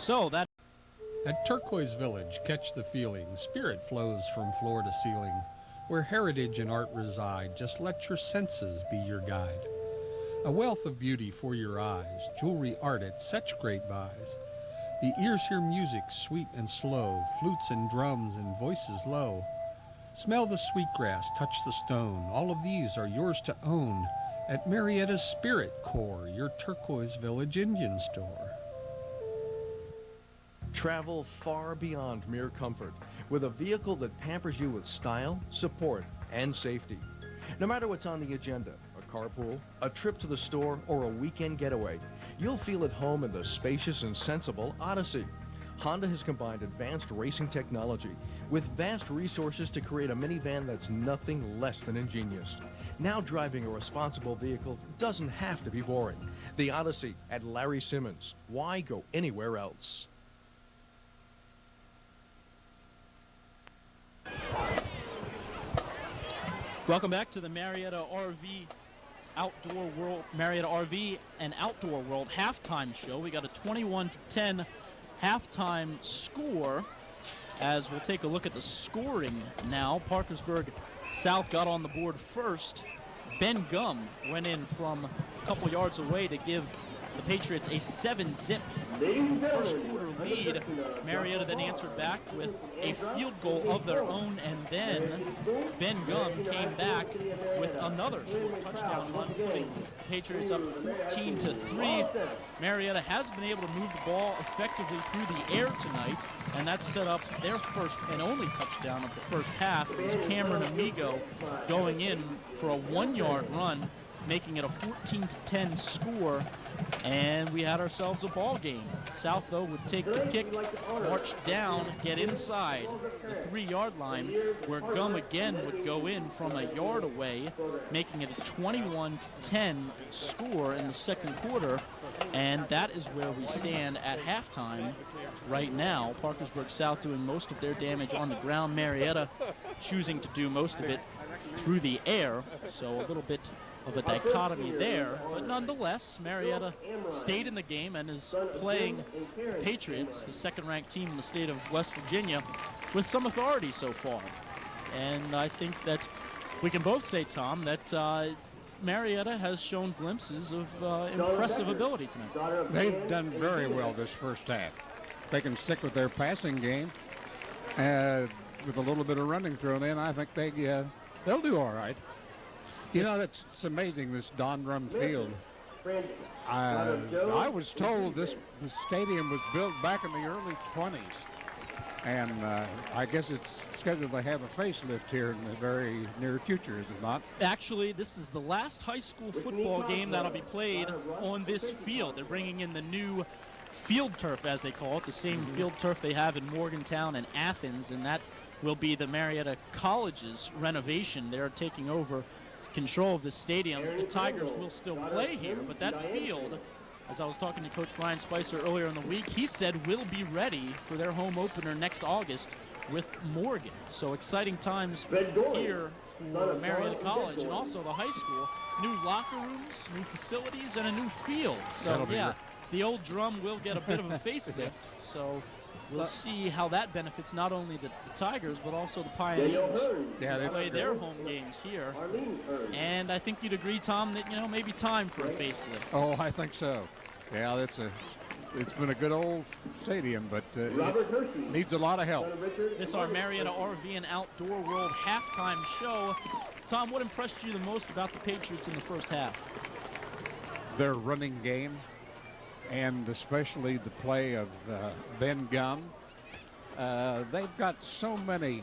So that At Turquoise Village, catch the feeling. Spirit flows from floor to ceiling. Where heritage and art reside, just let your senses be your guide. A wealth of beauty for your eyes, jewelry art at such great buys. The ears hear music sweet and slow, flutes and drums and voices low. Smell the sweetgrass, touch the stone, all of these are yours to own at Marietta's Spirit Corps, your Turquoise Village Indian store. Travel far beyond mere comfort with a vehicle that pampers you with style, support, and safety. No matter what's on the agenda, a carpool, a trip to the store, or a weekend getaway, you'll feel at home in the spacious and sensible Odyssey. Honda has combined advanced racing technology with vast resources to create a minivan that's nothing less than ingenious. Now driving a responsible vehicle doesn't have to be boring. The Odyssey at Larry Simmons. Why go anywhere else? Welcome back to the Marietta RV and Outdoor World halftime show. We got a 21-10 halftime score. As we'll take a look at the scoring now. Parkersburg South got on the board first. Ben Gum went in from a couple yards away to give the Patriots a 7-zip first quarter lead. Marietta then answered back with a field goal of their own, and then Ben Gum came back with another short touchdown run, putting the Patriots up 14-3. Marietta has been able to move the ball effectively through the air tonight, and that set up their first and only touchdown of the first half. It was Cameron Amigo going in for a 1-yard run, making it a 14-10 score, and we had ourselves a ball game. South, though, would take the kick, march down, get inside the 3-yard line, where Gum again would go in from a yard away, making it a 21-10 score in the second quarter, and that is where we stand at halftime right now. Parkersburg South doing most of their damage on the ground. Marietta choosing to do most of it through the air, so a little bit of a dichotomy there, but nonetheless, Marietta stayed in the game and is playing the Patriots, the second-ranked team in the state of West Virginia, with some authority so far. And I think that we can both say, Tom, that Marietta has shown glimpses of impressive ability tonight. They've done very well this first half. They can stick with their passing game with a little bit of running thrown in. I think they'll do all right. You know, it's amazing, this Don Drum Field. I was told the stadium was built back in the early 20s, and I guess it's scheduled to have a facelift here in the very near future, is it not? Actually, this is the last high school football game that'll be played on this field. They're bringing in the new field turf, as they call it, the same field turf they have in Morgantown and Athens, and that will be the Marietta College's renovation. They're taking over control of the stadium. The Tigers will still play here, but that field, as I was talking to Coach Brian Spicer earlier in the week, he said will be ready for their home opener next August with Morgan. So exciting times here for Marietta College and also the high school. New locker rooms, new facilities, and a new field. So yeah, the old Drum will get a bit of a facelift. So we'll see how that benefits not only the Tigers, but also the Pioneers. Yeah, they play their home games here. And I think you'd agree, Tom, that, you know, maybe time for a facelift. Oh, I think so. Yeah, it's been a good old stadium, but it needs a lot of help. This is our Marietta RV and Outdoor World halftime show. Tom, what impressed you the most about the Patriots in the first half? Their running game, and especially the play of Ben Gum. They've got so many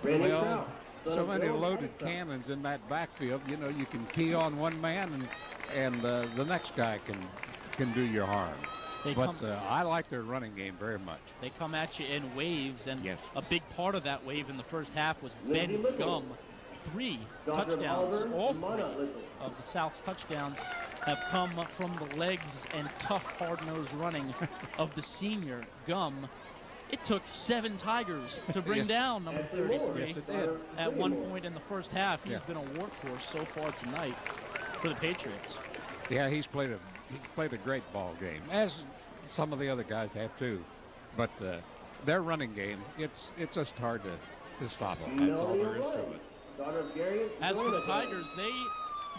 loaded cannons in that backfield. You know, you can key on one man and the next guy can do you harm. But I like their running game very much. They come at you in waves, and yes, a big part of that wave in the first half was Ben Gum. 3 touchdowns, all 3 of the South's touchdowns have come from the legs and tough, hard-nosed running of the senior Gum. It took 7 Tigers to bring down number 33. Yes, it did. At one point in the first half. He's been a workhorse so far tonight for the Patriots. Yeah, he's played a great ball game, as some of the other guys have too. But their running game, it's just hard to stop them. That's all there is to it. As for the Tigers, they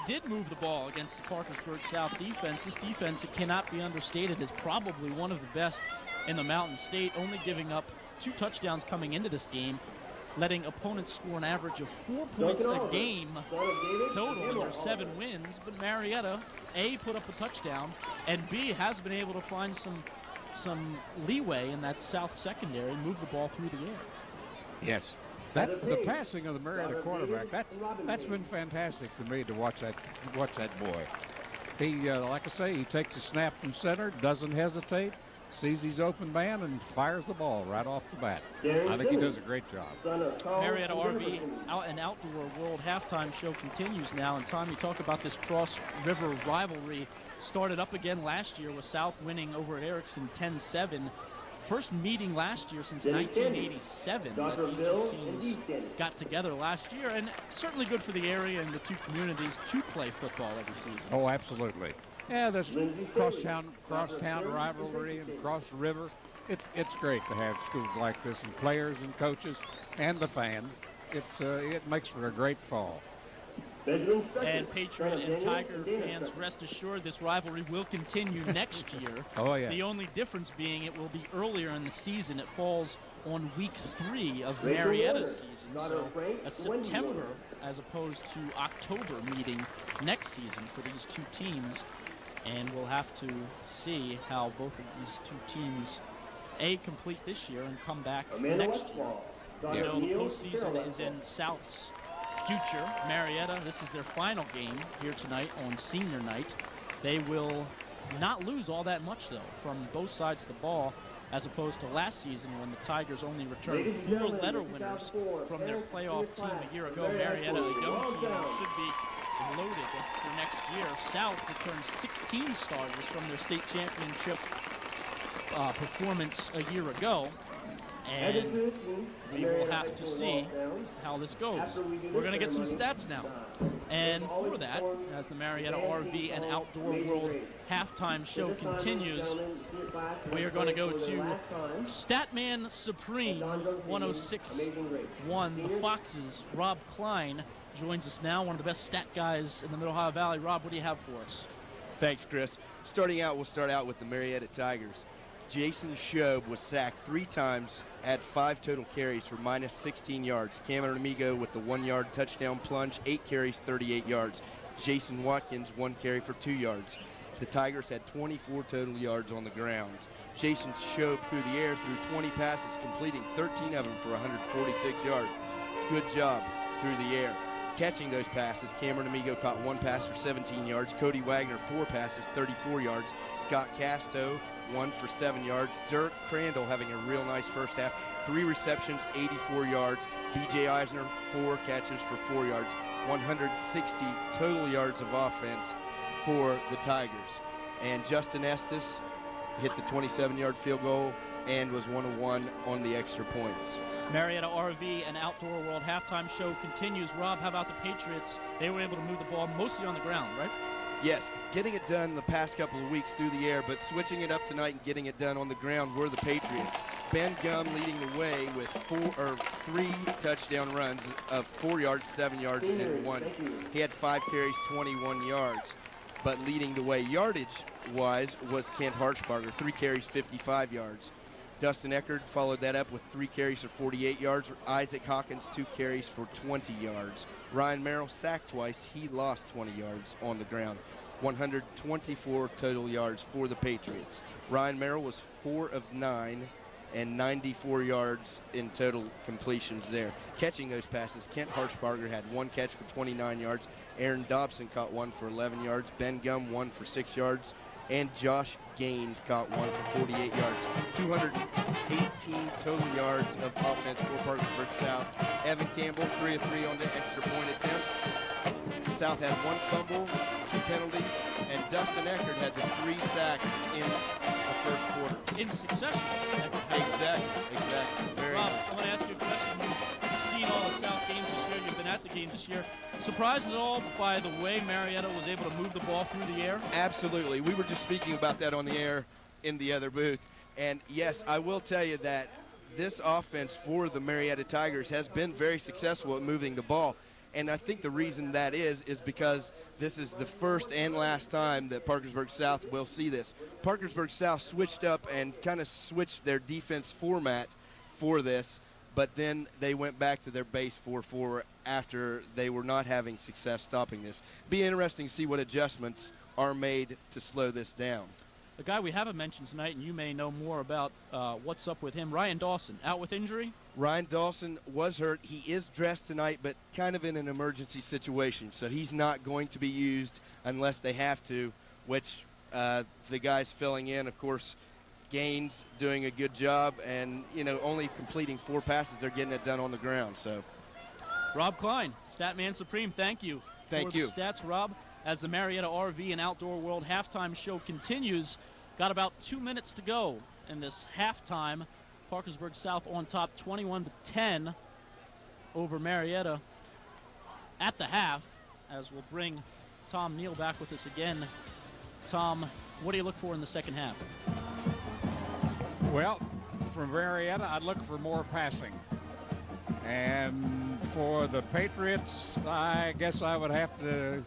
did move the ball against the Parkersburg South defense. This defense, it cannot be understated, is probably one of the best in the Mountain State, only giving up 2 touchdowns coming into this game, letting opponents score an average of 4 points a game total in their 7 wins. But Marietta, A, put up a touchdown, and B, has been able to find some leeway in that South secondary and move the ball through the air. Yes. The passing of the Marietta quarterback, that's been fantastic to me to watch that boy. He, like I say, he takes a snap from center, doesn't hesitate, sees his open man, and fires the ball right off the bat. I think he does a great job. Marietta RV and Outdoor World halftime show continues now. And Tom, you talk about this Cross River rivalry. Started up again last year with South winning over at Erickson 10-7. First meeting last year since 1987 that these two teams got together last year, and certainly good for the area and the two communities to play football every season. Oh, absolutely. Yeah, this crosstown rivalry and cross river. It's great to have schools like this and players and coaches and the fans. It makes for a great fall. And Patriot and Tiger fans, rest assured this rivalry will continue next year. Oh, yeah. The only difference being it will be earlier in the season. It falls on week 3 of Marietta's season. So a September as opposed to October meeting next season for these two teams. And we'll have to see how both of these two teams, A, complete this year and come back next year. You know, the postseason is in South's future. Marietta, this is their final game here tonight on senior night. They will not lose all that much, though, from both sides of the ball, as opposed to last season when the Tigers only returned 4 letter winners from their playoff team a year ago. Marietta, a young team, should be loaded for next year. South returned 16 starters from their state championship performance a year ago. And we will have to see how this goes. We're going to get some stats now. And for that, as the Marietta RV and Outdoor World halftime show continues, we are going to go to Statman Supreme 106.1. The Fox's Rob Klein joins us now, one of the best stat guys in the Middle Ohio Valley. Rob, what do you have for us? Thanks, Chris. We'll start out with the Marietta Tigers. Jason Shobe was sacked 3 times, had 5 total carries for minus 16 yards. Cameron Amigo with the 1-yard touchdown plunge, 8 carries, 38 yards. Jason Watkins, 1 carry for 2 yards. The Tigers had 24 total yards on the ground. Jason Shobe through the air threw 20 passes, completing 13 of them for 146 yards. Good job through the air. Catching those passes, Cameron Amigo caught 1 pass for 17 yards. Cody Wagner, 4 passes, 34 yards. Scott Casto, 1 for 7 yards. Dirk Crandall having a real nice first half. 3 receptions, 84 yards. B.J. Eisner, 4 catches for 4 yards. 160 total yards of offense for the Tigers. And Justin Estes hit the 27-yard field goal and was 1 of 1 on the extra points. Marietta RV and Outdoor World halftime show continues. Rob, how about the Patriots? They were able to move the ball mostly on the ground, right? Yes, getting it done the past couple of weeks through the air, but switching it up tonight and getting it done on the ground were the Patriots. Ben Gum leading the way with 3 touchdown runs of 4 yards, 7 yards, and 1. He had 5 carries, 21 yards. But leading the way yardage-wise was Kent Harshbarger, 3 carries, 55 yards. Dustin Eckerd followed that up with 3 carries for 48 yards. Isaac Hawkins, 2 carries for 20 yards. Ryan Merrill sacked twice. He lost 20 yards on the ground. 124 total yards for the Patriots. Ryan Merrill was 4 of 9 and 94 yards in total completions there. Catching those passes, Kent Harshbarger had 1 catch for 29 yards. Aaron Dobson caught 1 for 11 yards. Ben Gum 1 for 6 yards. And Josh Gaines caught 1 for 48 yards. 218 total yards of offense for Parkersburg South. Evan Campbell, 3 of 3 on the extra point attempt. South had 1 fumble, 2 penalties, and Dustin Eckerd had the 3 sacks in the first quarter. In succession. Exactly. Very Rob, nice. I want to ask you a question. You've seen all the South games this year. You've been at the game this year. Surprised at all by the way Marietta was able to move the ball through the air? Absolutely. We were just speaking about that on the air. in the other booth. And yes, I will tell you that this offense for the Marietta Tigers has been very successful at moving the ball. And I think the reason that is because this is the first and last time that Parkersburg South will see this. Parkersburg South switched up and kind of switched their defense format for this, but then they went back to their base 4-4 after they were not having success stopping this. Be interesting to see what adjustments are made to slow this down. The guy we haven't mentioned tonight, and you may know more about what's up with him, Ryan Dawson, out with injury? Ryan Dawson was hurt. He is dressed tonight, but kind of in an emergency situation, so he's not going to be used unless they have to, which the guys filling in, of course, Gaines doing a good job, and, you know, only completing 4 passes. They're getting it done on the ground. So, Rob Klein, Statman Supreme, thank you. Thank for you. The stats, Rob. As the Marietta RV and Outdoor World halftime show continues, got about 2 minutes to go in this halftime. Parkersburg South on top 21-10 over Marietta at the half, as we'll bring Tom Neal back with us again. Tom, what do you look for in the second half? Well, from Marietta, I'd look for more passing. And for the Patriots, I guess I would have to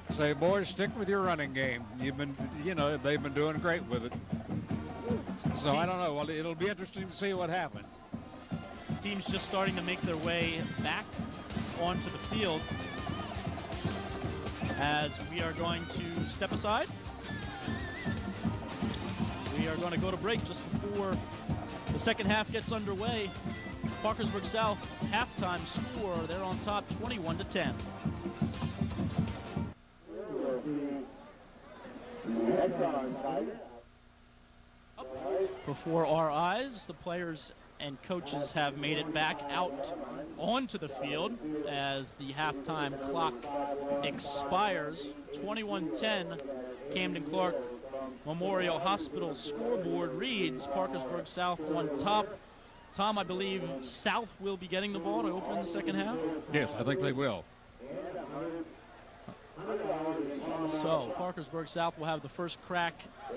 say, boys, stick with your running game. They've been doing great with it. So I don't know. Well, it'll be interesting to see what happens. Teams just starting to make their way back onto the field, as we are going to step aside. We are going to go to break just before the second half gets underway. Parkersburg South halftime score, they're on top 21-10. Before our eyes, the players and coaches have made it back out onto the field as the halftime clock expires. 21-10, Camden Clark Memorial Hospital scoreboard reads Parkersburg South on top. Tom, I believe South will be getting the ball to open the second half? Yes, I think they will. So Parkersburg South will have the first crack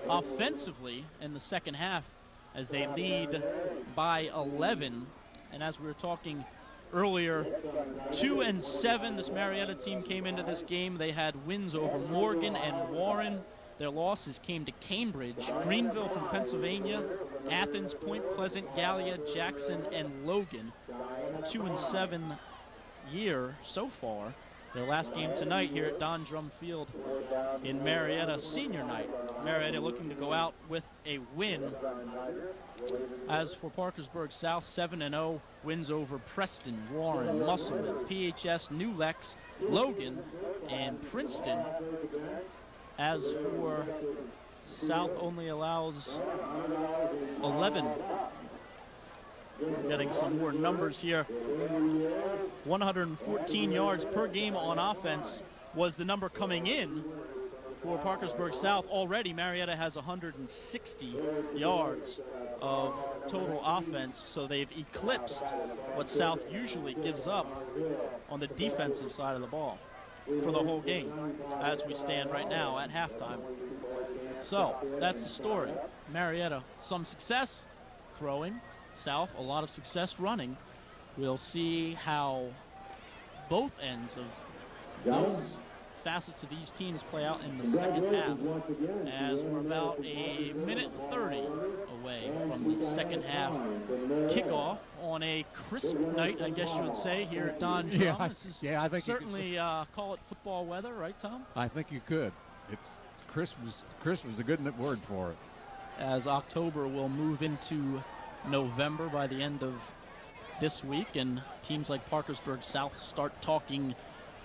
offensively in the second half as they lead by 11. And as we were talking earlier, 2-7, this Marietta team came into this game. They had wins over Morgan and Warren. Their losses came to Cambridge, Greenville from Pennsylvania, Athens, Point Pleasant, Gallia, Jackson, and Logan. 2-7 year so far. Their last game tonight here at Don Drum Field in Marietta, senior night. Marietta looking to go out with a win. As for Parkersburg South, 7-0, wins over Preston, Warren, Musselman, PHS, New Lex, Logan, and Princeton. As for South, only allows 11. We're getting some more numbers here. 114 yards per game on offense was the number coming in for Parkersburg South. Already Marietta has 160 yards of total offense, so they've eclipsed what South usually gives up on the defensive side of the ball for the whole game as we stand right now at halftime. So that's the story. Marietta, some success throwing. South, a lot of success running. We'll see how both ends of those facets of these teams play out in the second half, as we're about a minute 30 away from the second half kickoff on a crisp night, I guess you would say, here at Don Drum. I think certainly call it football weather, right, Tom? I think you could. It's crisp is a good word for it. As October will move into November by the end of this week, and teams like Parkersburg South start talking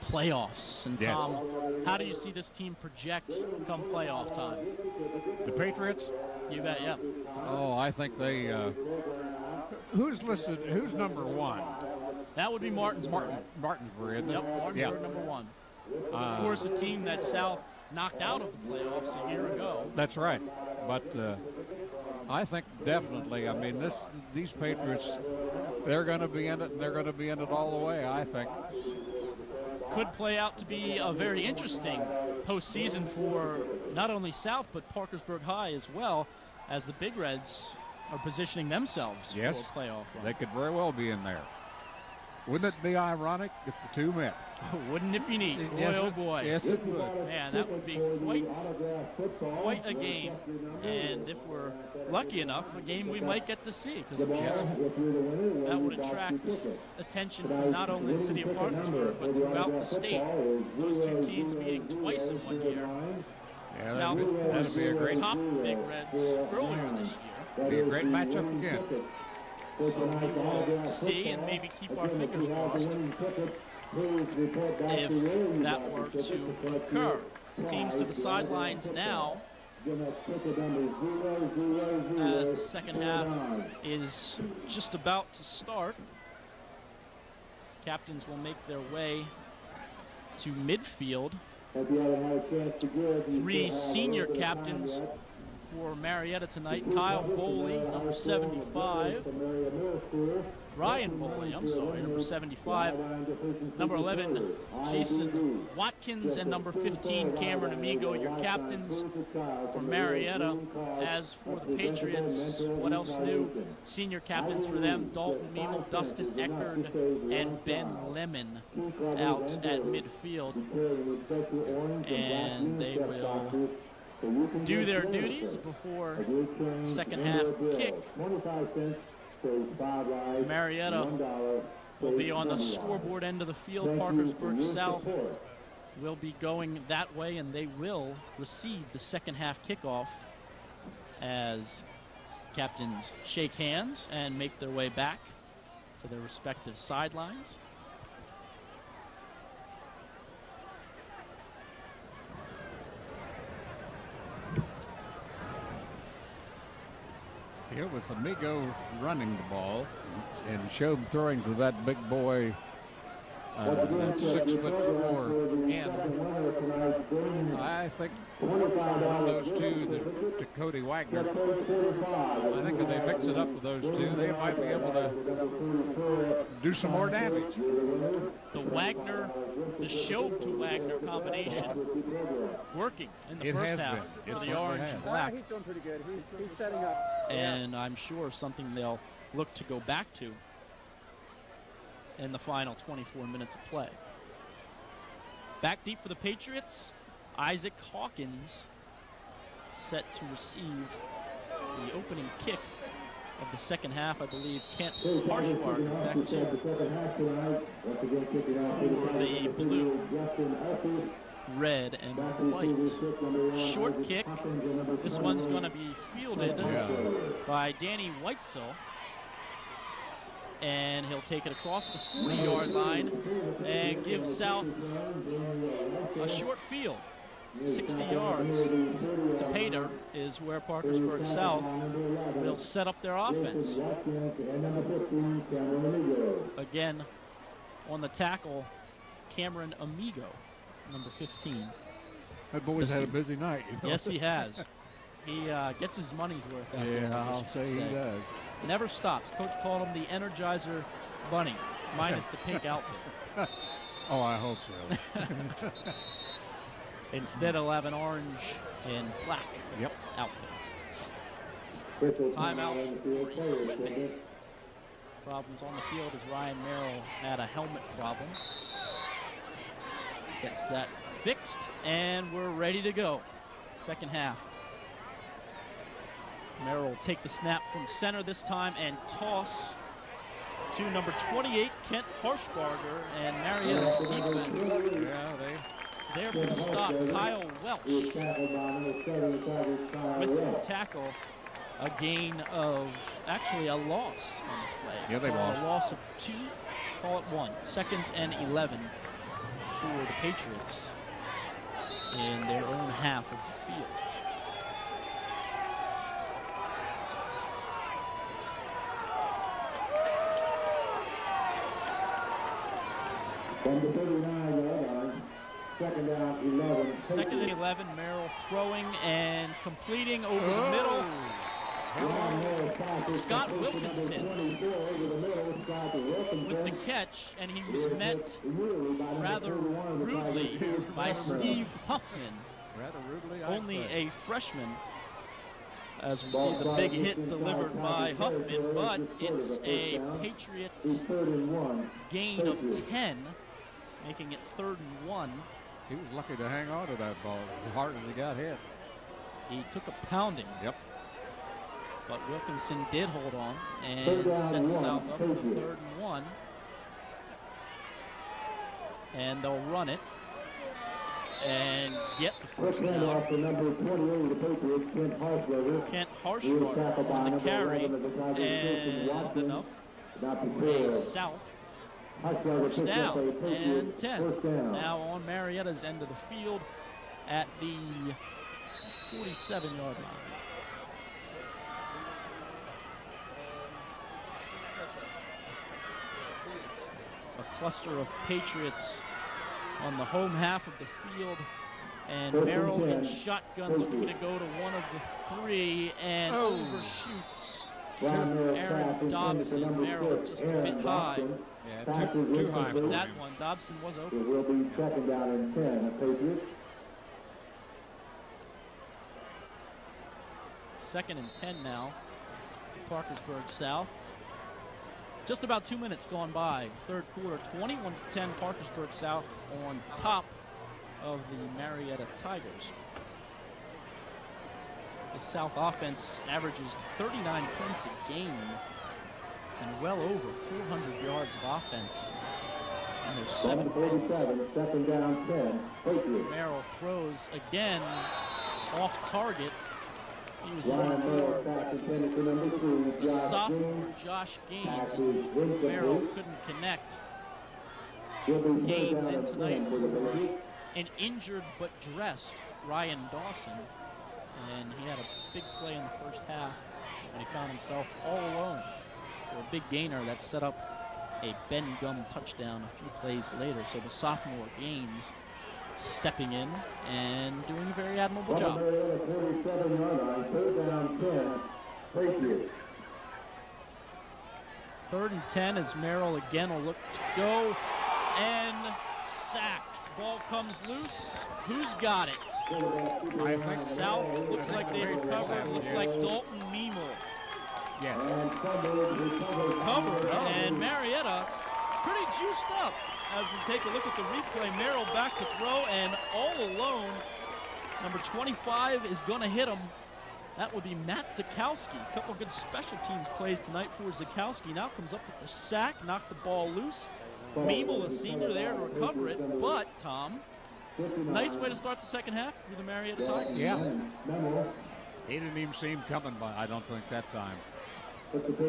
playoffs. And Tom, how do you see this team project come playoff time? The Patriots? You bet, yeah. Oh, I think they, who's listed, who's number one? That would be Martinsburg. Martinsburg, isn't it? Yep, Martinsburg number one. Of course, a team that South knocked out of the playoffs a year ago. That's right. But I think definitely, I mean, these Patriots, they're going to be in it, and they're going to be in it all the way, I think. Could play out to be a very interesting postseason for not only South, but Parkersburg High as well. as the Big Reds are positioning themselves Yes. for a playoff run. They could very well be in there. Wouldn't it be ironic if the two met? Wouldn't it be neat? Boy, Yes, oh boy. Yes, it would. Man, that would be quite a game. And if we're lucky enough, a game we might get to see. Because that would attract attention from not only the city of Parkersburg, but throughout the state. Those two teams meeting twice in 1 year. Yeah, South, of course, that'd be a great, top Big Reds earlier this year. be a great matchup again. So we will see and maybe keep our fingers crossed if that were to occur. Teams to the sidelines now as the second half is just about to start. Captains will make their way to midfield. 3 senior captains for Marietta tonight. Kyle Boley, number 75. Ryan Boley, I'm sorry, number 75. Number 11, Jason Watkins, and number 15, Cameron Amigo, your captains for Marietta. As for the Patriots, what else new? Senior captains for them, Dalton Memel, Dustin Eckerd, and Ben Lemon out at midfield. And they will do their duties before second half kick. Marietta will be on the scoreboard end of the field. Parkersburg South will be going that way, and they will receive the second half kickoff as captains shake hands and make their way back to their respective sidelines. Here was Amigo running the ball, and Shobe throwing to that big boy, that 6'4" end. I think one of those two, to Cody Wagner, I think if they mix it up with those two, they might be able to do some more damage. The Shobe to Wagner combination working in the first half for the orange and black. He's doing pretty good. He's setting up. And I'm sure something they'll look to go back to in the final 24 minutes of play. Back deep for the Patriots, Isaac Hawkins set to receive the opening kick of the second half. I believe Kent Harshbarger back to for the blue, red, and white. Short kick. This one's going to be fielded by Danny Weitzel. And he'll take it across the 40-yard line and give South a short field. 60 yards to Pater is where Parkersburg South will set up their offense. Again, on the tackle, Cameron Amigo, number 15. That boy's had a busy night. You know? Yes, he has. He gets his money's worth out there. Yeah, I'll say he does. Never stops. Coach called him the Energizer Bunny, minus the pink outfit. Oh, I hope so. Instead, he'll have an orange and black outfit. Timeout for equipment. Problems on the field as Ryan Merrill had a helmet problem. Gets that fixed, and we're ready to go. Second half. Merrill will take the snap from center this time and toss to number 28, Kent Harshbarger, and Marietta's defense. Yeah, They're going to stop Kyle Welch with the tackle. A gain of, actually a loss on the play. Yeah, they lost. A loss of 2, call it 1. Second and 11 for the Patriots in their own half of the field. From the 39-yard line, second down 11. Second and 11, Merrill throwing and completing over the middle. Scott Wilkinson with the catch, and he was met rather rudely by Steve Huffman, rather rudely. only a freshman. as we see the big hit delivered by Huffman, but it's a Patriot gain of 10, making it 3rd and 1. He was lucky to hang on to that ball as hard as he got hit. He took a pounding. Yep. But Wilkinson did hold on and set South up for the 3rd and 1. And they'll run it and get the first down. Kent Harshbarger on the carry, and enough for a South first down and 10. Now on Marietta's end of the field at the 47-yard line. A cluster of Patriots on the home half of the field, and Merrill in shotgun looking to go to one of the 3 and overshoots Aaron Dobson. Merrill just a bit high. Yeah, too high for That him. one, Dobson was open. It will be 2nd down and 10, Patriots. 2nd and 10 now, Parkersburg South. Just about 2 minutes gone by. 3rd quarter, 21-10, Parkersburg South on top of the Marietta Tigers. The South offense averages 39 points a game and well over 400 yards of offense. And there's 7 points. 2nd down, 10, Patriots. Merrill throws again off target. He was Ryan looking Merrill, for back intended for number 2, the Josh sophomore Gaines. Josh Gaines. Pass is And Merrill incomplete. couldn't connect. Will be 3rd Gaines down in and tonight 10 for the Patriots. An injured but dressed Ryan Dawson, and he had a big play in the first half, and he found himself all alone for a big gainer that set up a Ben Gum touchdown a few plays later. So the sophomore Gaines stepping in and doing a very admirable job. 47-yard line, 3rd down, 10, Patriots. 3rd and 10 as Merrill again will look to go and sacked. Ball comes loose. Who's got it? I think South looks like they recovered. Looks like Dalton Memel Yeah. covered, and Marietta pretty juiced up as we take a look at the replay. Merrill back to throw, and all alone, number 25 is going to hit him. That would be Matt Zakowski. A couple good special teams plays tonight for Zakowski. Now comes up with the sack, knocked the ball loose. Memel, a senior, there to recover it, but Tom, nice way to start the second half for the Marietta Tigers. Yeah. He didn't even see him coming by, I don't think, that time.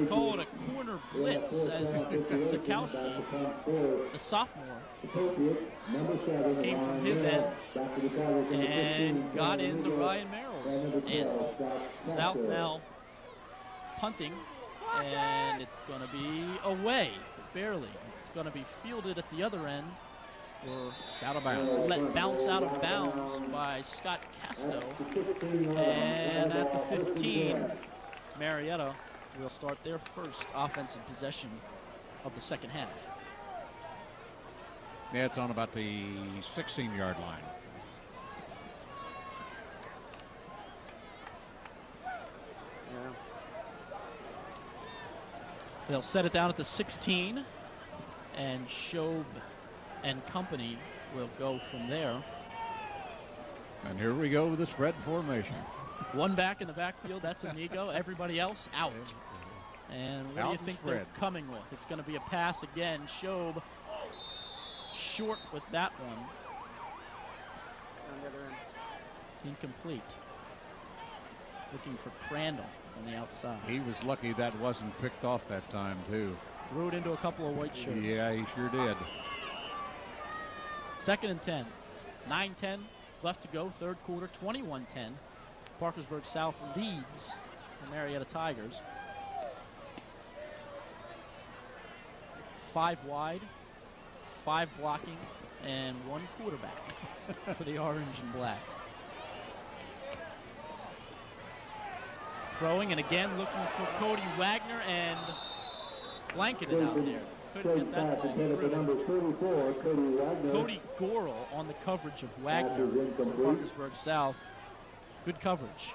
Call it a corner blitz as Zakowski, the sophomore, came from his end and got into Ryan Merrill's end. South now punting, and it's going to be away, barely. It's going to be fielded at the other end, or Out of bounds. let bounce out of bounds by Scott Casto. And at the 15, Marietta will start their first offensive possession of the second half. Yeah, it's on about the 16-yard line. They'll set it down at the 16, and Shob and company will go from there. And here we go with the spread formation. One back in the backfield, that's Amigo. Everybody else out. And what Out do you and think spread. they're coming with? It's going to be a pass again. Shob short with that one. Incomplete. Looking for Crandall on the outside. He was lucky that wasn't picked off that time, too. Threw it into a couple of white shirts. Yeah, he sure did. 2nd and 10. 9-10 left to go. 3rd quarter, 21-10. Parkersburg South leads the Marietta Tigers. 5 wide, 5 blocking, and 1 quarterback for the orange and black. Throwing, and again looking for Cody Wagner, and blanketed out there. Couldn't get that ball through. Cody Gorel on the coverage of Wagner for Parkersburg South. Good coverage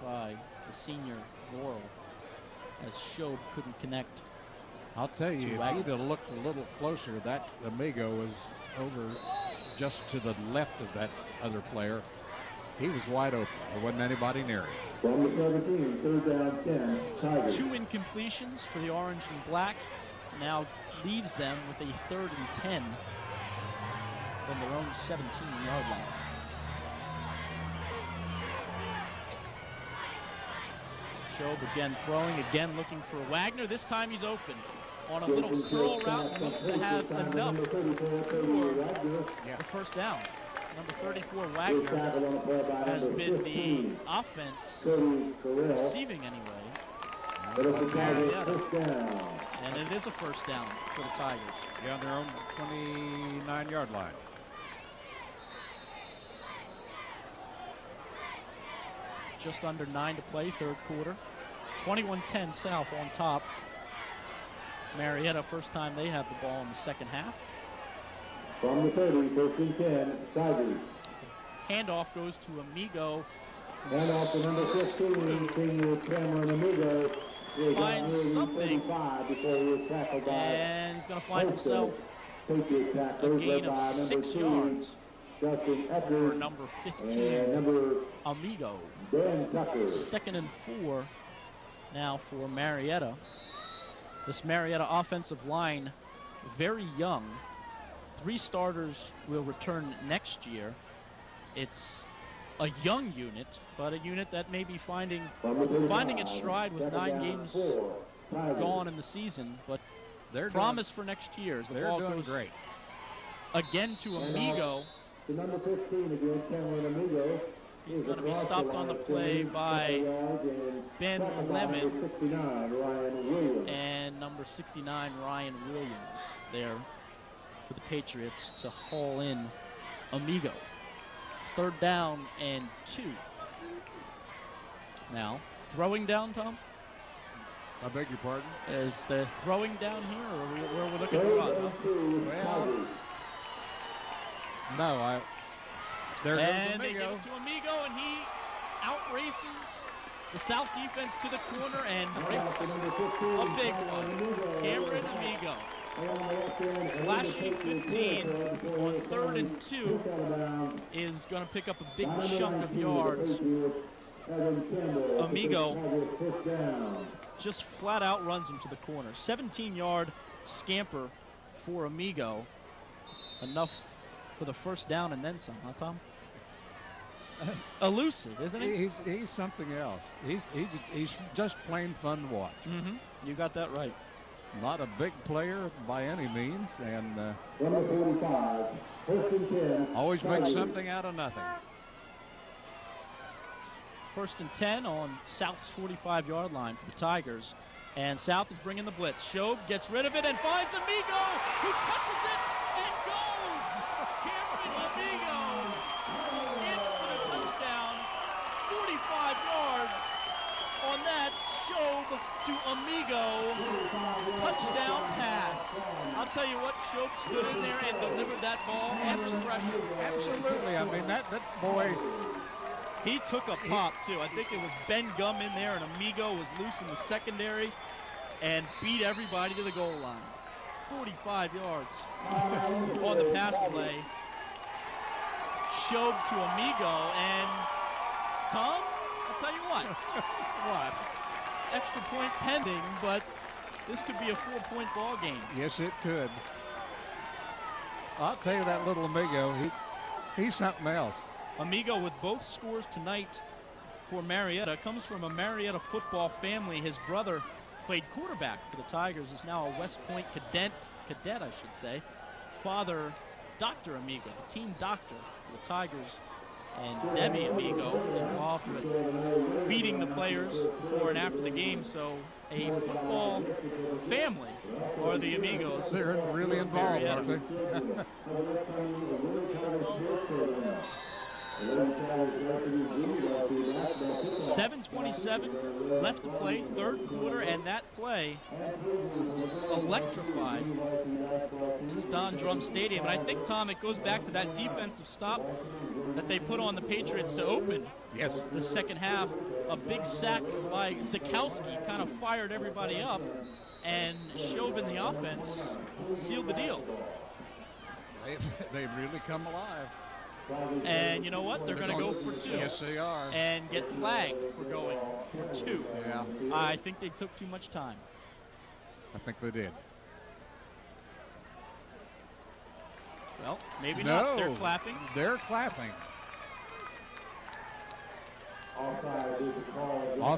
by the senior Laurel, as Shob couldn't connect. I'll tell you, if Wagner. he'd have looked a little closer, that Amigo was over just to the left of that other player. He was wide open. There wasn't anybody near him. From the 17, third down 10, Tigers. 2 incompletions for the orange and black. Now leaves them with a 3rd and 10 from their own 17-yard line. Shob again throwing, again looking for Wagner. This time he's open on a little curl route. Looks to have enough for the first down. Number 34, Wagner, has been the offense receiving anyway. Marietta. And it is a first down for the Tigers. Yeah, on their own 29-yard line. Just under 9 to play, third quarter. 21-10 South on top. Marietta, first time they have the ball in the second half. From the 30, 13-10, Tigers. Handoff goes to Amigo. And off to number 15, senior Cameron Amigo. Finds something. Before he was tackled by And he's going to find himself Patriots a tacklers, gain led by of number 6 2, yards Justin for Eckers, number and 15, number Amigo. Dan Tucker. 2nd and 4 now for Marietta. This Marietta offensive line, very young. 3 starters will return next year. It's a young unit, but a unit that may be finding its stride with 9 games gone in the season, but They're promise for next year as the they're ball doing goes great. again to Amigo. To number 15 again, Cameron Amigo. He's going to be stopped on the play by Ben Lemon and number 69, Ryan Williams, there for the Patriots to haul in Amigo. 3rd down and 2. Now, throwing down, Tom? I beg your pardon? Is the throwing down here, or where we're looking to run? Huh? Well, no, there goes And they give Amigo. it to Amigo, and he outraces the South defense to the corner and breaks a big one. Cameron Amigo. Flashy 15 on 3rd and 2 is going to pick up a big chunk of yards. Amigo just flat out runs him to the corner. 17-yard scamper for Amigo. Enough for the first down and then some, huh, Tom? Elusive, isn't he? He's something else. He's just plain fun to watch. Mm-hmm. You got that right. Not a big player by any means, and Number 45, first and 10. always makes something out of nothing. 1st and 10 on South's 45-yard line for the Tigers. And South is bringing the blitz. Shob gets rid of it and finds Amigo, who touches it and goes. Cameron Amigo in for the touchdown. 45 yards on that Shob to Amigo touchdown pass. I'll tell you what, Shob stood in there and delivered that ball under pressure. Absolutely. I mean, that boy, He took a pop, too. I think it was Ben Gum in there, and Amigo was loose in the secondary and beat everybody to the goal line. 45 yards on the pass play. Shob to Amigo, and Tom, I'll tell you what. what? Extra point pending, but this could be a 4-point ball game. Yes, it could. I'll tell you, that little Amigo, he's something else. Amigo with both scores tonight for Marietta. Comes from a Marietta football family. His brother played quarterback for the Tigers, is now a West Point cadet I should say. Father, Dr. Amigo, the team doctor for the Tigers. And Debbie Amigo involved with feeding the players before and after the game. So a football family are the Amigos. They're really involved, aren't they? 7:27 left to play, third quarter, and that play electrified this Don Drum Stadium. And I think, Tom, it goes back to that defensive stop that they put on the Patriots to open Yes. the second half. a big sack by Sikowski kind of fired everybody up, and Shove in the offense sealed the deal. They've really come alive. And you know what? They're going to go for 2. Yes, they are. And get flagged for going for 2. Yeah. I think they took too much time. I think they did. Well, maybe No. not. They're clapping. They're clapping.